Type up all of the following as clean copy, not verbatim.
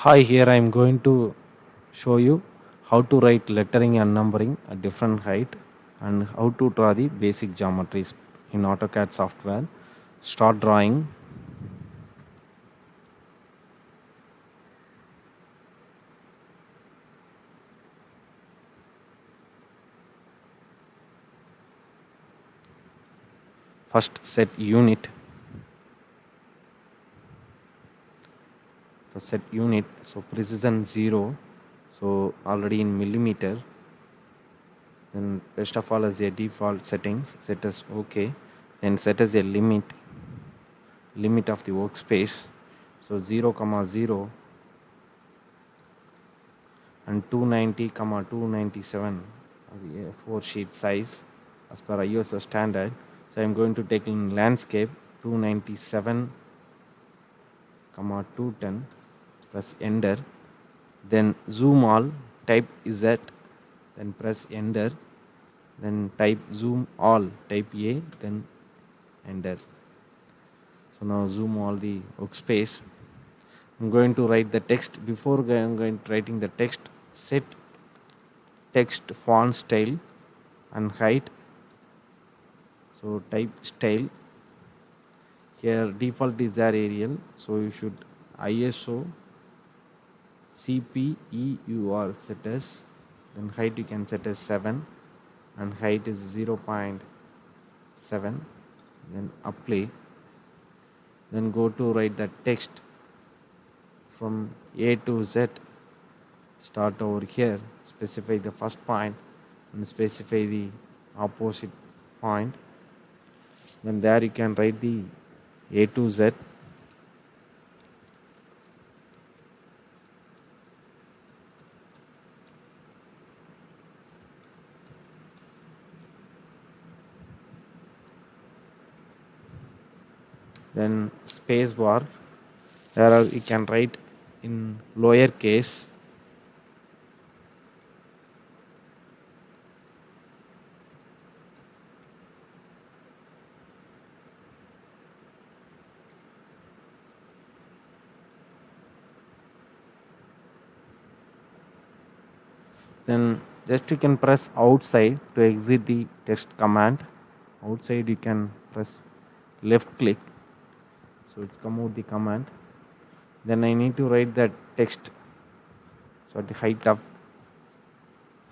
Hi, here I am going to show you how to write lettering and numbering at different height and how to draw the basic geometries in AutoCAD software. Start drawing. First set unit. So set unit. So precision 0. So already in millimeter. Then first of all as a default settings, set as OK. Then set as a limit of the workspace. So 0 comma 0 and 290 comma 297 the A4 sheet size as per ISO standard. So I'm going to take in landscape 297 comma 210, press enter. Then zoom all, type Z, then press enter. Then type zoom all, type A, then enter. So now zoom all the workspace. I'm going to write the text. Before I'm going to writing the text, set text font style and height. So type style. Here default is there Arial. So you should ISO CPEUR set as. Then height you can set as 7 and height is 0.7. Then apply. Then go to write the text from A to Z. Start over here. Specify the first point and specify the opposite point. Then there you can write the A to Z. Then space bar. There you can write in lower case. Then just you can press outside to exit the text command. Outside you can press left click. So it's come out the command. Then I need to write that text. So at the height of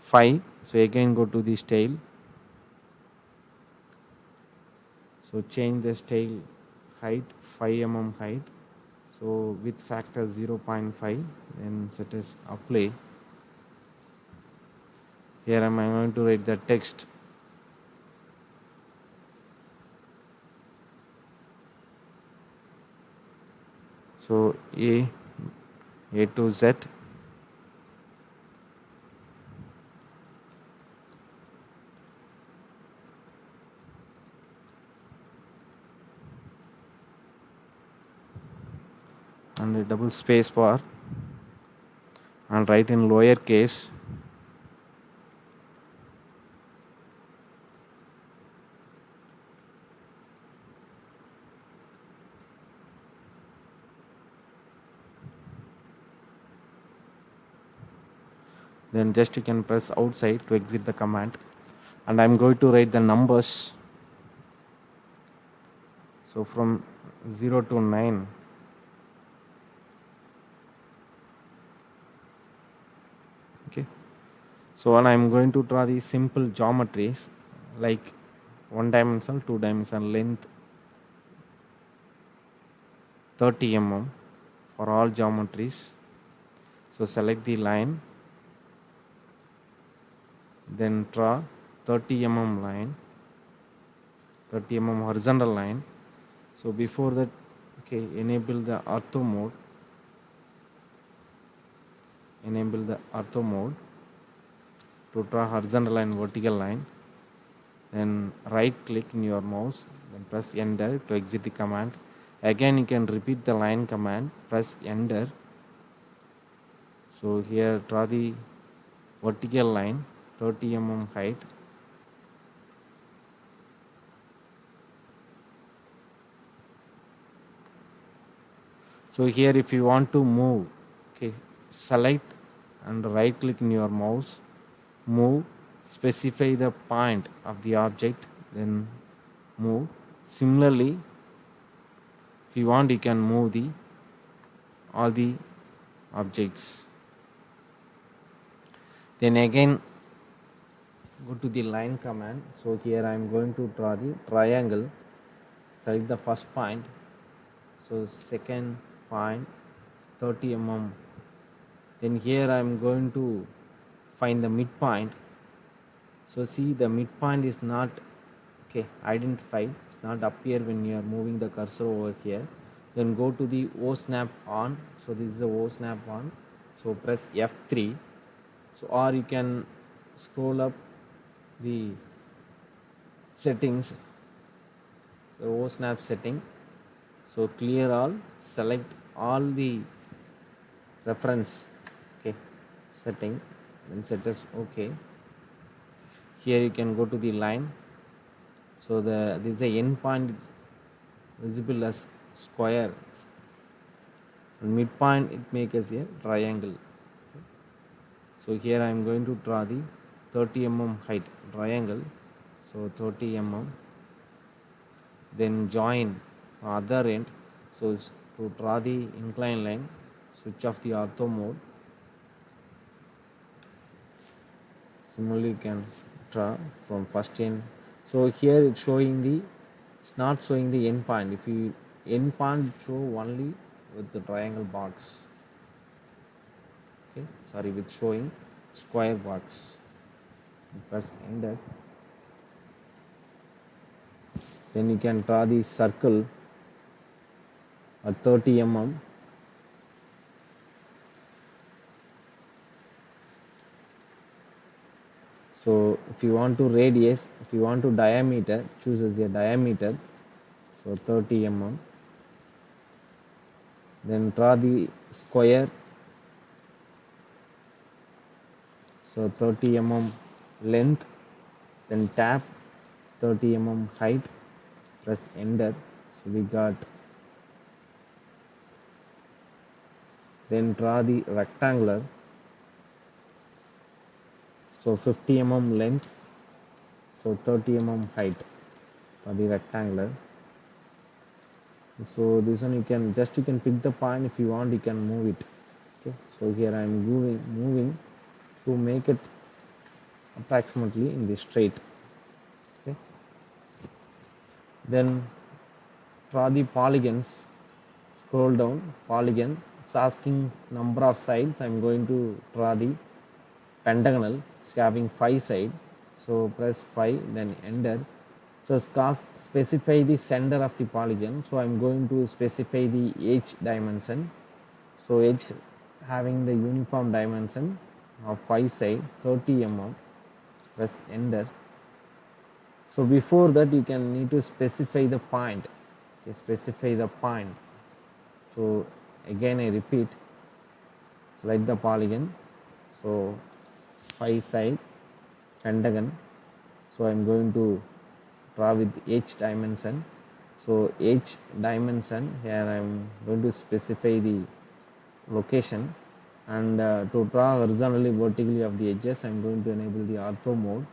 5. So again go to the style. So change the style height 5 mm height. So width factor 0.5. Then set as apply. Here I'm going to write the text. So A to Z. And a double space bar and write in lower case. Then just you can press outside to exit the command. And I'm going to write the numbers. So from 0 to 9. Okay. So and I'm going to draw the simple geometries like 1 dimensional, 2 dimensional, length 30 mm for all geometries. So select the line. Then draw 30 mm line, 30 mm horizontal line. So before that, okay, enable the ortho mode. Enable the ortho mode to draw horizontal line, vertical line. Then right click in your mouse, then press enter to exit the command. Again you can repeat the line command, press enter. So here draw the vertical line 30 mm height. So here if you want to move, Okay, select and right click in your mouse, move, specify the point of the object, then move. Similarly, if you want, you can move the all the objects. Then again, go to the line command. So here I am going to draw the triangle. Select the first point. So second point, 30 mm. Then here I am going to find the midpoint. So see, the midpoint is not identified. It's not appear when you are moving the cursor over here. Then go to the O snap on. So this is the O snap on. So press F3. So or you can scroll up the settings, the O snap setting. So clear all, select all the reference setting, then set as OK. Here you can go to the line. So this is the end point visible as square, and midpoint it makes as a triangle. So here I am going to draw the 30 mm height triangle. So 30 mm. Then join other end. So to draw the incline line, switch off the ortho mode. Similarly, you can draw from first end. So here it's showing it's not showing the end point. If you end point show only with the triangle box. Okay, sorry, with showing square box. Press enter. Then you can draw the circle at 30 mm. So if you want to radius, if you want to diameter, choose as the diameter. So 30 mm. Then draw the square. So 30 mm length. Then tap 30 mm height. Press enter. So we got. Then draw the rectangular. So 50 mm length. So 30 mm height for the rectangular. So this one you can pick the point. If you want, you can move it. Okay, so here I am moving to make it approximately in the straight. Okay, then draw the polygons. Scroll down, polygon. It's asking number of sides. I'm going to draw the pentagonal. It's having 5 sides. So press 5, then enter. So specify the center of the polygon. So I'm going to specify the edge dimension. So edge having the uniform dimension of 5 side, 30 mm. Press enter. So before that you can need to specify the point. Okay, specify the point. So again I repeat, select the polygon. So 5 side pentagon. So I'm going to draw with edge dimension. So edge dimension, here I'm going to specify the location, and to draw horizontally vertically of the edges I'm going to enable the ortho mode.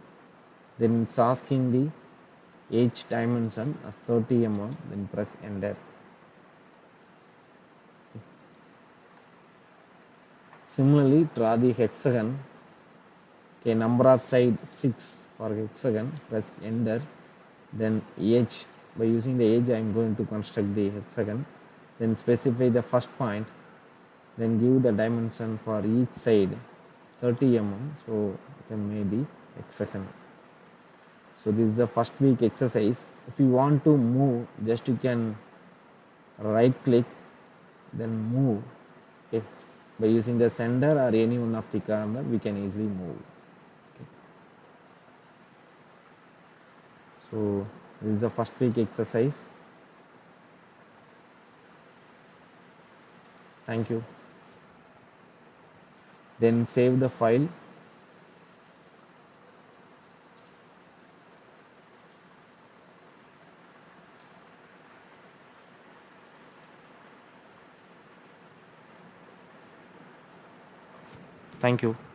Then it's asking the edge dimension as 30 mm, then press enter. Similarly, draw the hexagon. Okay, number of side 6 for hexagon, press enter. Then edge, by using the edge I am going to construct the hexagon. Then specify the first point, then give the dimension for each side 30 mm. So you can maybe hexagon. So this is the first week exercise. If you want to move, just you can right click, then move. Okay, by using the center or any one of the corner we can easily move. Okay. So this is the first week exercise. Thank you. Then save the file. Thank you.